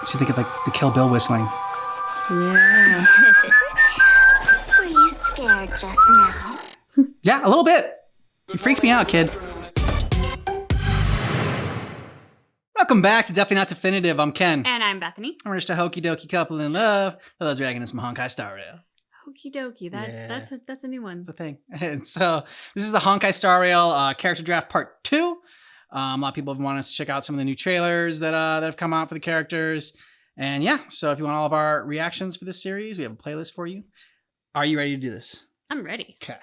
So you think of like the Kill Bill whistling. Yeah. Were you scared just now? Yeah, a little bit. You freaked me out, kid. Welcome back to Definitely Not Definitive. I'm Ken. And I'm Bethany. And we're just a hokey dokey couple in love. For those reacting to some Honkai Star Rail. Okie dokie. That's a new one. That's a thing. And so this is the Honkai Star Rail character draft part 2. A lot of people have wanted us to check out some of the new trailers that have come out for the characters. And yeah, so if you want all of our reactions for this series, we have a playlist for you. Are you ready to do this? I'm ready. Okay.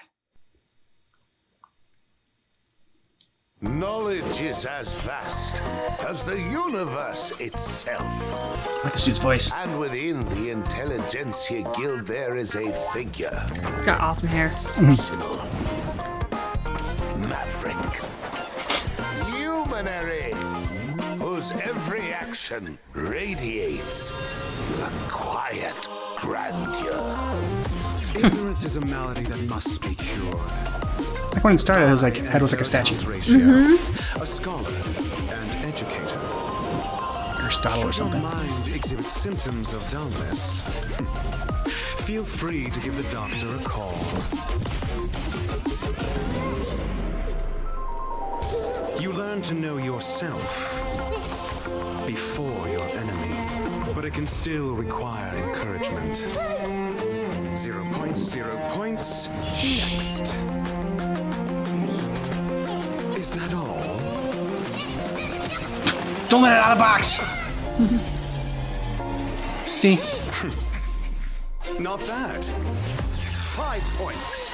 Knowledge is as vast as the universe itself. I like this dude's voice. And within the Intelligentsia Guild, there is a figure. It's got awesome hair. Exceptional. Maverick. Luminary. Whose every action radiates a quiet grandeur. Ignorance is a malady that must be cured. Like when it started, his head was like a statue. A scholar and educator. Aristotle or Should your something. mind exhibits symptoms of dullness, feel free to give the doctor a call. You learn to know yourself before your enemy, but it can still require encouragement. 0 points, 0 points. Next. Is that all? Don't let it out of the box! See? Not bad. 5 points.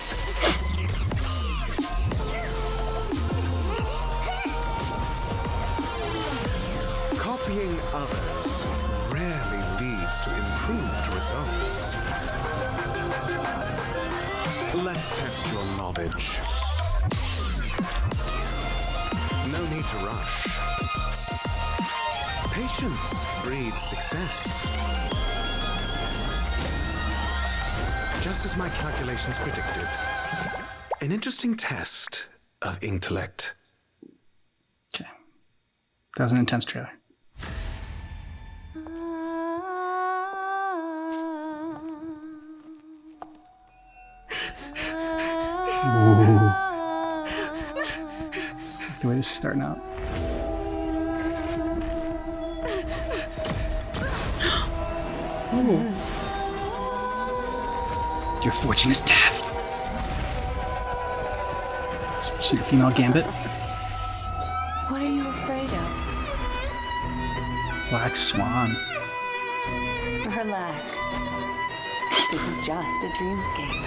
Copying others rarely leads to improved results. Let's test your knowledge. No need to rush. Patience breeds success. Just as my calculations predicted. An interesting test of intellect. Okay. That was an intense trailer. Ooh. The way this is starting out. Ooh. Your fortune is death. She's a female gambit. What are you afraid of? Black Swan. Relax. This is just a dreamscape.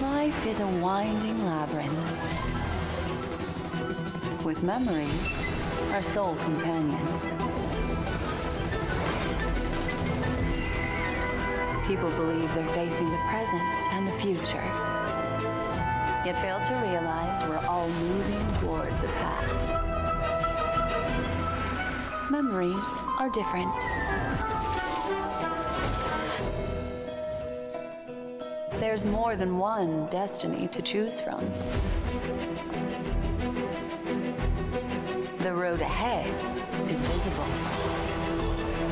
Life is a winding labyrinth. With memories, our sole companions. People believe they're facing the present and the future, yet fail to realize we're all moving toward the past. Memories are different. There's more than one destiny to choose from. The road ahead is visible.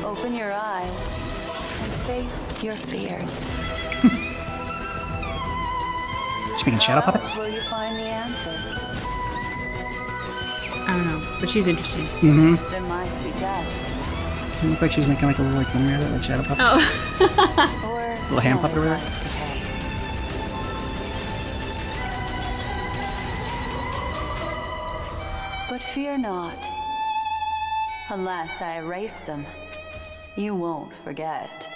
Open your eyes and face your fears. She's making shadow puppets? Will you find the answer? I don't know, but she's interesting. Mm-hmm. There might be death. It looked like she was making like a little thing there, like shadow puppet. Oh. Or Little hand puppet over there. price to pay. But fear not. Unless I erase them, you won't forget.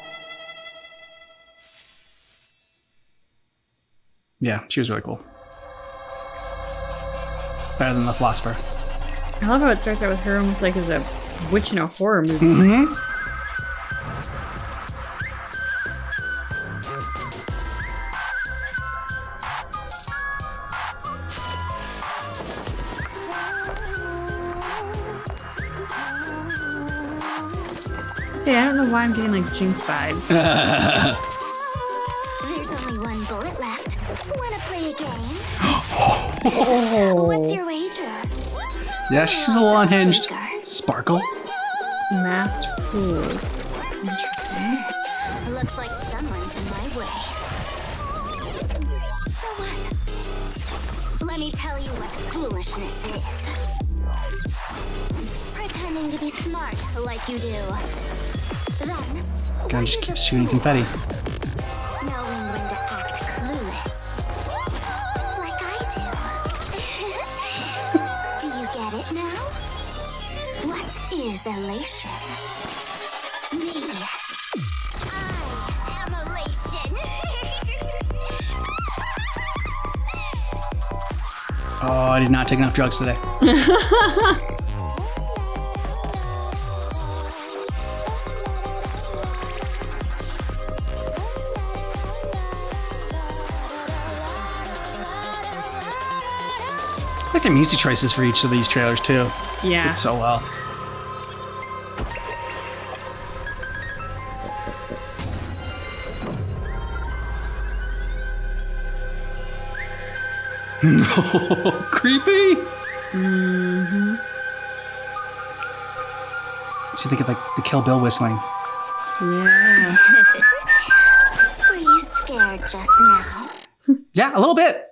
Yeah, she was really cool. Better than the philosopher. I love how it starts out with her almost like as a witch in a horror movie. Mm-hmm. See, I don't know why I'm getting like Jinx vibes. There's only one bullet left. Wanna play a game? Oh. What's your wager? Yeah, she seems a little unhinged. Sparkle? Masked fools. Interesting. Looks like someone's in my way. So what? Let me tell you what foolishness is. Pretending to be smart like you do. Then, Guy just keeps shooting confetti. knowing when to act clueless. Like I do. Do you get it now? What is elation? Me. I am elation. Oh, I did not take enough drugs today. I like the music choices for each of these trailers too. Yeah. It's so well. No, creepy. Mm-hmm. So you think of like the Kill Bill whistling. Yeah. Were you scared just now? Yeah, a little bit.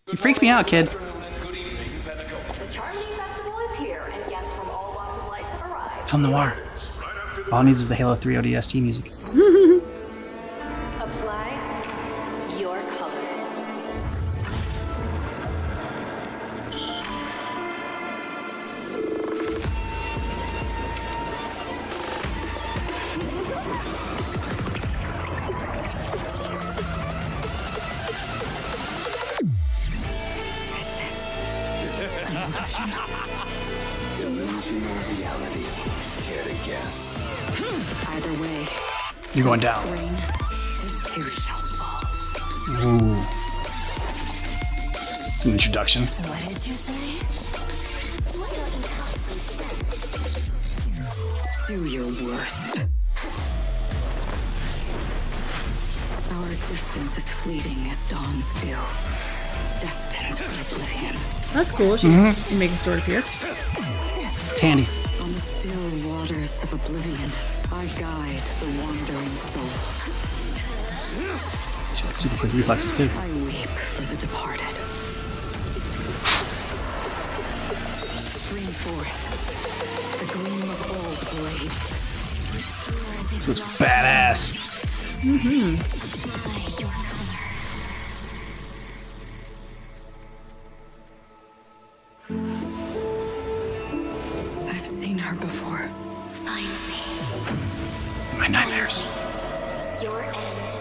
You freaked me out, kid. The Charming Festival is here, and guests from all walks of life have arrived. Film noir. All it needs is the Halo 3 ODST music. Apply your color. Either way, You're going down. rain, you shall fall. Ooh. It's an introduction. What did you say? Why don't you talk some sense? Do your worst. Our existence is fleeting as dawn's dew, destined for oblivion. That's cool. She's making sword appear. It's handy. On the still waters of oblivion, I guide the wandering souls. She has super quick reflexes too. I weep for the departed. Stream forth the gleam of old blades. Looks badass. I've seen her before. Find me. My nightmares. Your end,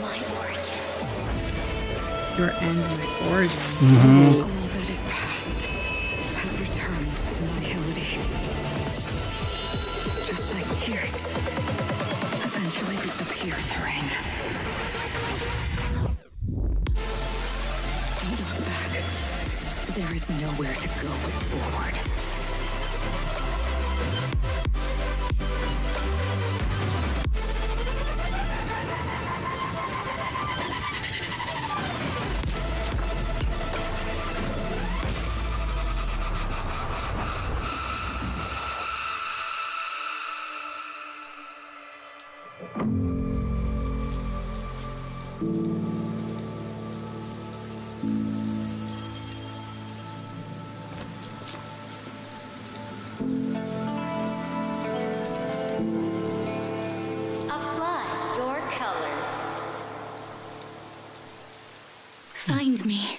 my origin. Your end, my origin. All that is past has returned to nihility. Just like tears eventually disappear in the rain. Don't look back. There is nowhere to go but forward. Apply your color. Find me.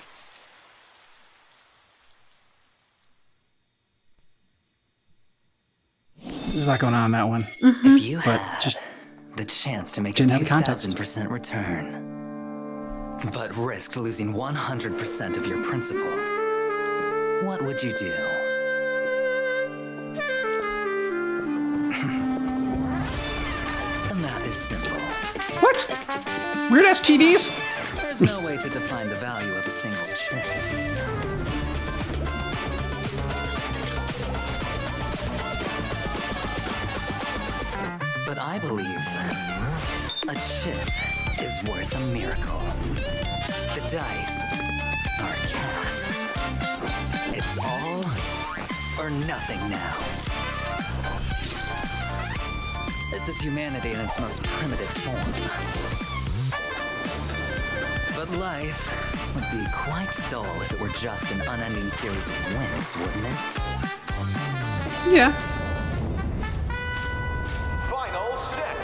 There's a lot going on in that one. If you But had just the chance to make a didn't have the context. 2,000% return, but risked losing 100% of your principal, what would you do? The math is simple. what? Weird ass TVs? There's no way to define the value of a single chip. But I believe a chip is worth a miracle. The dice are cast. It's all or nothing now. This is humanity in its most primitive form. But life would be quite dull if it were just an unending series of wins, wouldn't it? Yeah. Final set.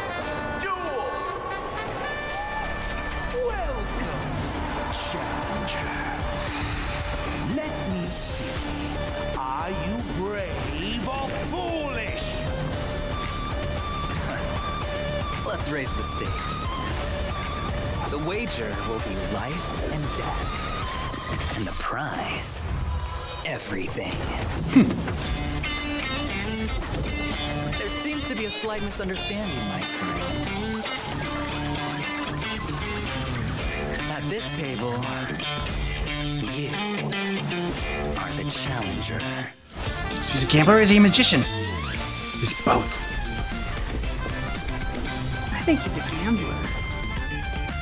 Duel. Welcome, challenger. Let me see. Are you brave or foolish? Let's raise the stakes. The wager will be life and death. And the prize, everything. There seems to be a slight misunderstanding, my friend. At this table, you are the challenger. He's a gambler or is he a magician? Is he both? I think he's a gambler.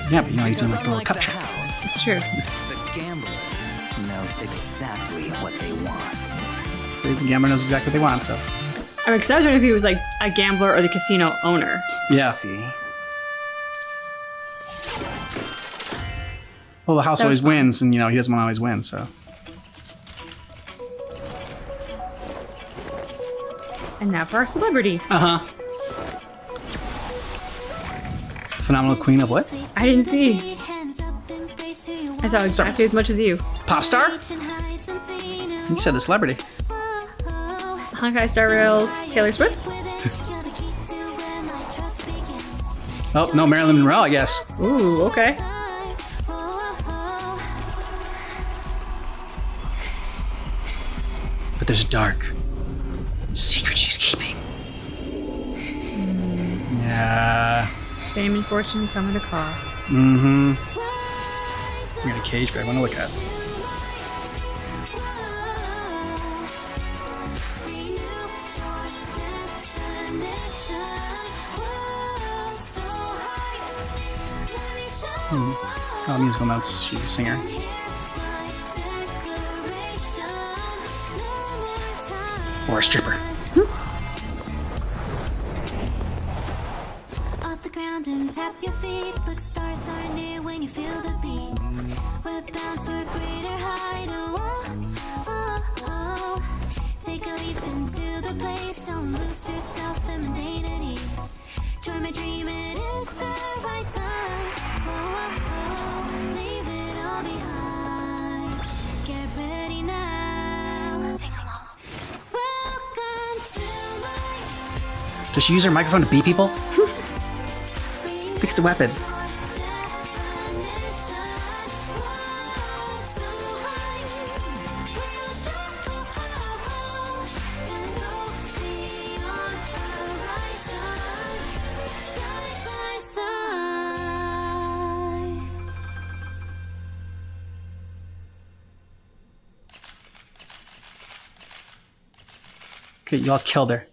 Yeah, but you know, he's doing Because like the little unlike cup the trick. house, It's true. the gambler knows exactly what they want. So the gambler knows exactly what they want, so. I'm excited if he was like a gambler or the casino owner. Yeah. See? Well, the house That was always wins, and you know, he doesn't want to always win, so. And now for our celebrity. Uh-huh. Phenomenal queen of what? I didn't see. I saw exactly as much as you. Pop star? You said the celebrity. Honkai Star Rail's Taylor Swift. Oh, no, Marilyn Monroe, I guess. Ooh, okay. But there's a dark secret she's keeping. Yeah. Fame and fortune come at a cost. Mm-hmm. I got a cage for everyone to look at. Oh, musical notes. She's a singer. Or a stripper. Off the ground and tap your feet. Look, stars are near when you feel the beat. We're bound for greater height. Oh, oh, oh. Take a leap into the place. Don't lose your self-femininity. Join my dream, it is the right time. Oh, oh, leave it all behind. Get ready now. Sing along. Welcome to my Does she use her microphone to beat people? I think it's a weapon. Okay, y'all killed her.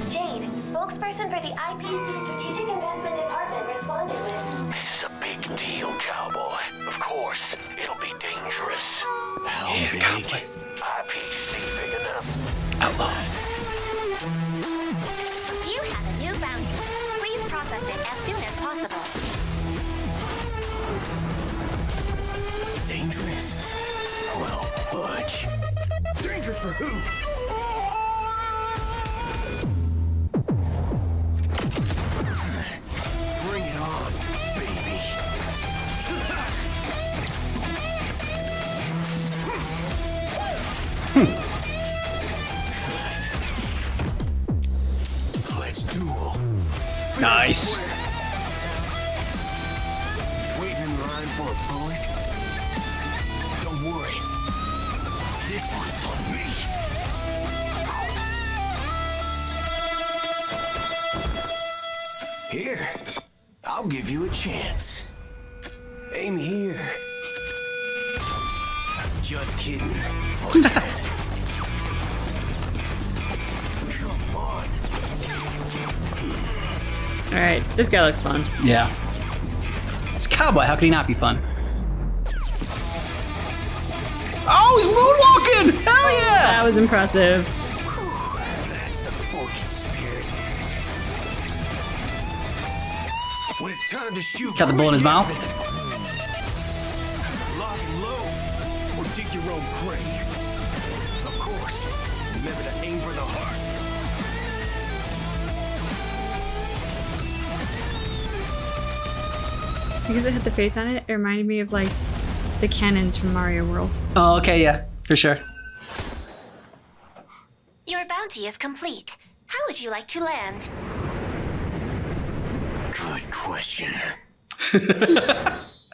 Jade, spokesperson for the IPC Strategic Investment Department, responded with... This is a big deal, cowboy. Of course, it'll be dangerous. How big? IPC big enough. Outlaw. You have a new bounty. Please process it as soon as possible. Dangerous? Well, budge. Dangerous for who? Bring it on, baby. Let's duel. Nice. Waiting in line for a bullet? Don't worry. This one's on me. Here, I'll give you a chance. Aim here. Just kidding. Come on. Alright, this guy looks fun. Yeah. It's a cowboy. How could he not be fun? Oh, he's Hell yeah! That was impressive. That's the focus spirit. When it's time to shoot, Got the bullet in his mouth. lock and load, or dig your own grave. Of course, remember to aim for the heart. Because it had the face on it, it reminded me of like the cannons from Mario World. Oh, okay, yeah, for sure. Your bounty is complete. How would you like to land? Good question. This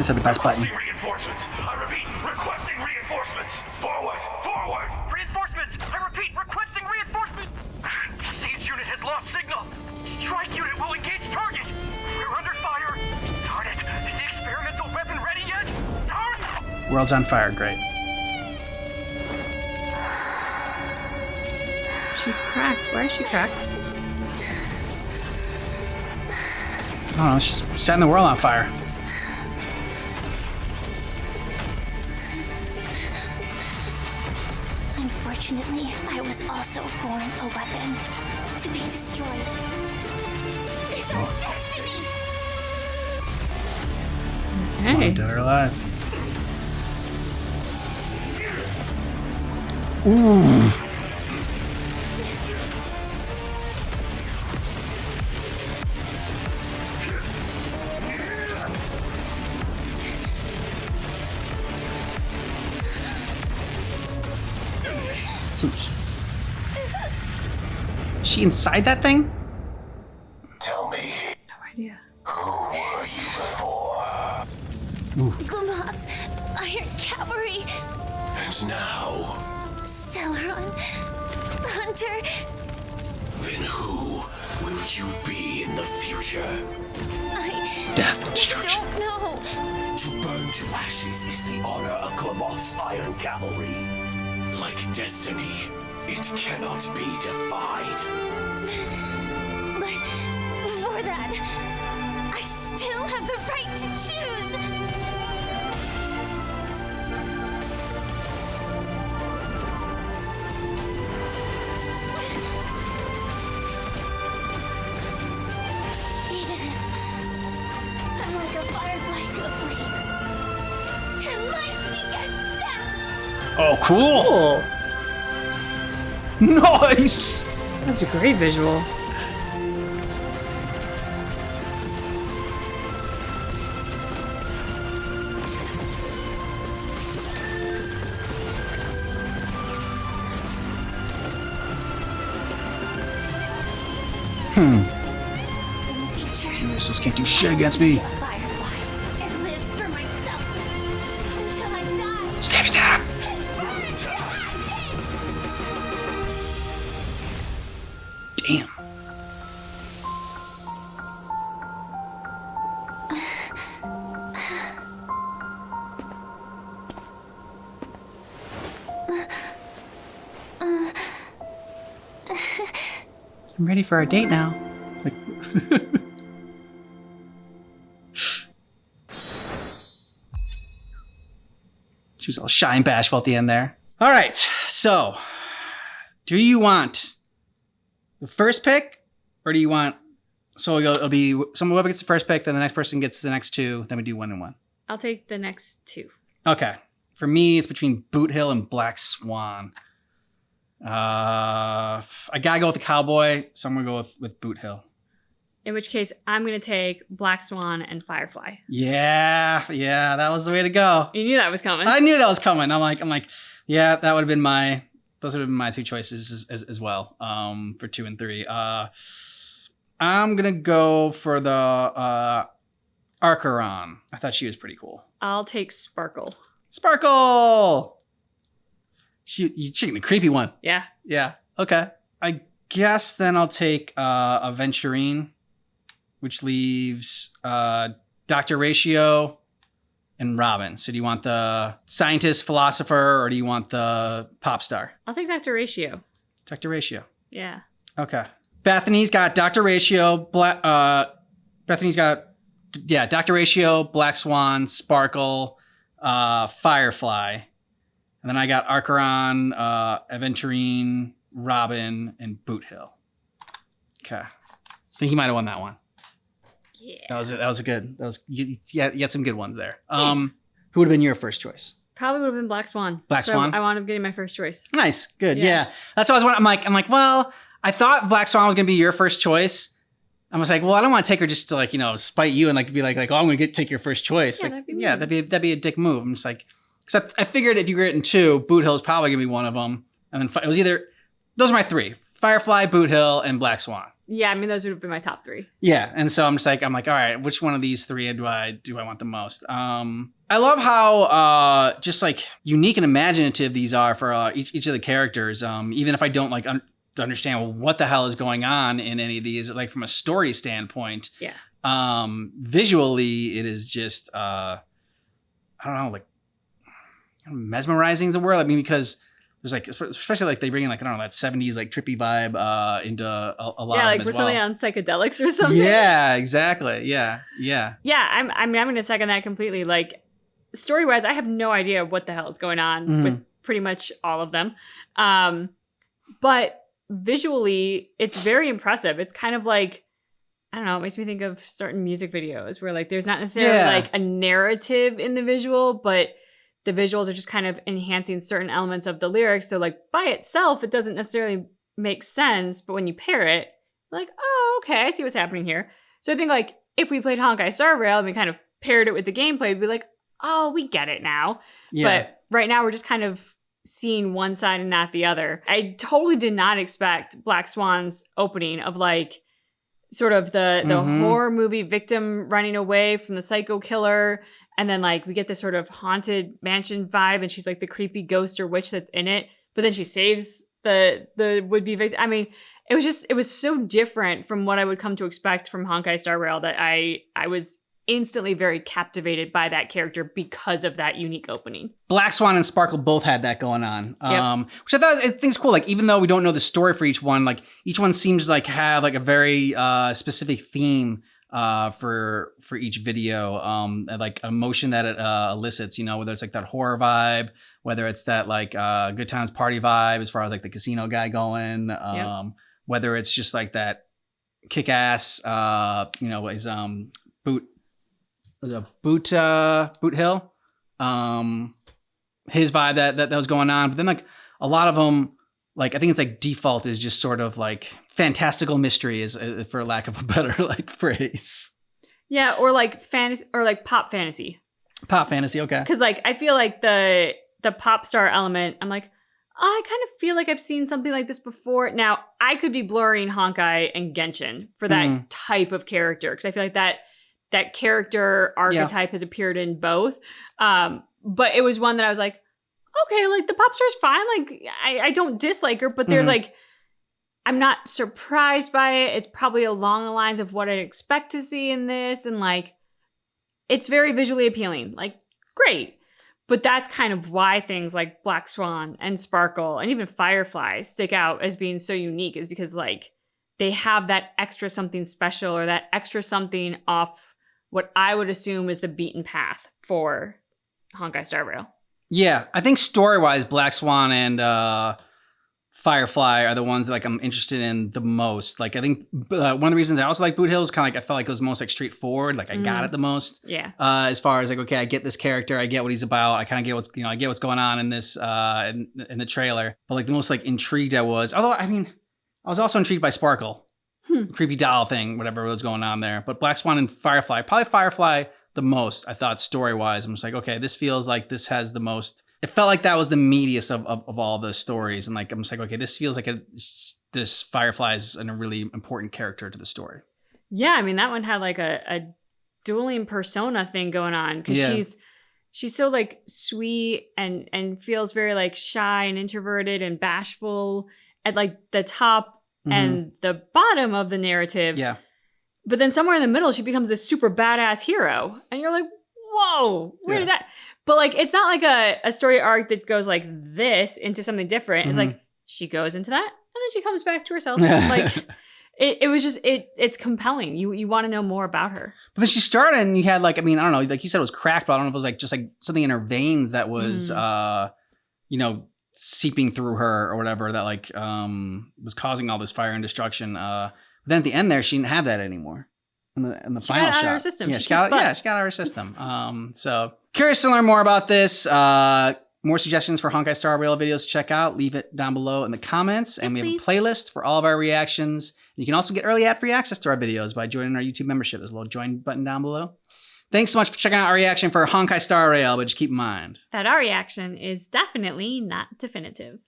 had the best button. Reinforcements. I repeat, requesting reinforcements. Forward, forward. Reinforcements! I repeat, requesting reinforcements! Siege unit has lost signal. Strike unit will engage target. We're under fire. Darn it! Is the experimental weapon ready yet? Darn it! World's on fire, great. She's cracked. Why is she cracked? I don't know, she's setting the world on fire. Unfortunately, I was also born a weapon to be destroyed. It's our destiny! Hey. Dead or alive. Ooh. Is she inside that thing? Tell me, No idea. who were you before? Glamots, Iron Cavalry, And now, Celeron, Hunter. then who will you be in the future? I Death and destruction. don't know. To burn to ashes is the honor of Glamoth's Iron Cavalry. Like destiny, it cannot be defied. But for that, I still have the right to choose. Even if I'm like a firefly to a flame, and life begets death. Oh, cool. Nice. That's a great visual. In the future, Missiles can't do shit against me. a firefly and live for myself until I die. Stab, stab. Damn. I'm ready for our date now. Like she was all shy and bashful at the end there. All right, so do you want the first pick, or do you want? So it'll be whoever gets the first pick, then the next person gets the next two. Then we do 1 and 1. I'll take the next two. Okay. For me, it's between Boot Hill and Black Swan. I gotta go with the cowboy, so I'm gonna go with Boot Hill. In which case, I'm going to take Black Swan and Firefly. Yeah, that was the way to go. You knew that was coming. I knew that was coming. I'm like, yeah, that would have been those would have been my two choices as well. For 2 and 3. I'm gonna go for the Archeron. I thought she was pretty cool. I'll take Sparkle. Sparkle. You're taking the creepy one. Yeah. Yeah. Okay. I guess then I'll take Aventurine, which leaves Dr. Ratio and Robin. So do you want the scientist, philosopher, or do you want the pop star? I'll take Dr. Ratio. Dr. Ratio. Yeah. Okay. Bethany's got Dr. Ratio, Bethany's got Dr. Ratio, Black Swan, Sparkle, Firefly, and then I got Archeron, Aventurine, Robin, and Boot Hill. Okay, I think he might have won that one. Yeah. That was a good. You had some good ones there. Who would have been your first choice? Probably would have been Black Swan. Black Swan? I wound up getting my first choice. Nice, good, Yeah. yeah. That's what I was wondering. I'm like, well, I thought Black Swan was gonna be your first choice. I was like, well, I don't want to take her just to like, spite you and like be like, oh, I'm gonna take your first choice. Yeah, Like, that'd be mean. that'd be a dick move. I'm just like, because I figured if you were getting two, Boot Hill's probably gonna be one of them, and then it was either those are my three: Firefly, Boot Hill, and Black Swan. Yeah, I mean those would have been my top 3. Yeah, and so I'm like, all right, which one of these three do I want the most? I love how just like unique and imaginative these are for each of the characters. Even if I don't like understand what the hell is going on in any of these, like from a story standpoint. Yeah. Visually, it is just I don't know, like mesmerizing is the word. I mean, because there's like, especially like they bring in like, I don't know, that 70s like trippy vibe into a lot Yeah, of like them we're as well. something on psychedelics or something. Yeah, exactly. Yeah. Yeah, I'm going to second that completely. Like, story-wise, I have no idea what the hell is going on with pretty much all of them. But visually, it's very impressive. It's kind of like, I don't know, it makes me think of certain music videos where like there's not necessarily like a narrative in the visual, but the visuals are just kind of enhancing certain elements of the lyrics. So like by itself, it doesn't necessarily make sense, but when you pair it, like, oh, okay, I see what's happening here. So I think like if we played Honkai Star Rail and we kind of paired it with the gameplay, we'd be like, oh, we get it now. Yeah. But right now we're just kind of seeing one side and not the other. I totally did not expect Black Swan's opening of like sort of the horror movie victim running away from the psycho killer. And then like we get this sort of haunted mansion vibe and she's like the creepy ghost or witch that's in it. But then she saves the would-be victim. I mean, it was so different from what I would come to expect from Honkai Star Rail that I was instantly very captivated by that character because of that unique opening. Black Swan and Sparkle both had that going on, Yep. which I think is cool. Like even though we don't know the story for each one, like each one seems to like have like a very specific theme for each video, and like emotion that it elicits. Whether it's like that horror vibe, whether it's that like good times party vibe as far as like the casino guy going, whether it's just like that kick ass, his Boot Hill, his vibe that was going on. But then like a lot of them, like I think it's like default is just sort of like fantastical mystery, is for lack of a better like phrase. Yeah, or like fantasy or like pop fantasy. Pop fantasy, okay. Because like I feel like the pop star element, I'm like, I kind of feel like I've seen something like this before. Now I could be blurring Honkai and Genshin for that type of character because I feel like that character archetype has appeared in both. But it was one that I was like, okay, like the pop star's fine. Like I don't dislike her, but there's like, I'm not surprised by it. It's probably along the lines of what I'd expect to see in this. And like, it's very visually appealing. Like, great. But that's kind of why things like Black Swan and Sparkle and even Firefly stick out as being so unique, is because like they have that extra something special or that extra something off what I would assume is the beaten path for Honkai Star Rail. Yeah, I think story-wise, Black Swan and Firefly are the ones that like I'm interested in the most. Like I think one of the reasons I also like Boot Hill is kind of like I felt like it was most like straightforward. Like I got it the most. Yeah. As far as like, okay, I get this character, I get what he's about, I kind of get what's I get what's going on in this in the trailer. But like the most like intrigued I was, although I mean, I was also intrigued by Sparkle, creepy doll thing, whatever was going on there. But Black Swan and Firefly, probably Firefly the most. I thought story-wise, I'm just like, okay, this feels like this has the most. It felt like that was the meatiest of all the stories, and like I'm just like, okay, this feels like this Firefly is a really important character to the story. Yeah, I mean that one had like a dueling persona thing going on because she's so like sweet and feels very like shy and introverted and bashful at like the top and the bottom of the narrative. Yeah. But then somewhere in the middle, she becomes this super badass hero. And you're like, whoa, where did that? But like, it's not like a story arc that goes like this into something different. It's like, she goes into that and then she comes back to herself. Like, it was just it's compelling. You want to know more about her. But then she started, and you had like, I mean, I don't know, like you said, it was cracked, but I don't know if it was like just like something in her veins that was, you know, seeping through her or whatever that like was causing all this fire and destruction. But then at the end there, she didn't have that anymore. In the final got shot, out of her system. Yeah, she got out of her system. So curious to learn more about this. More suggestions for Honkai Star Rail videos to check out, leave it down below in the comments. And we have a playlist for all of our reactions. You can also get early ad-free access to our videos by joining our YouTube membership. There's a little join button down below. Thanks so much for checking out our reaction for Honkai Star Rail, but just keep in mind that our reaction is definitely not definitive.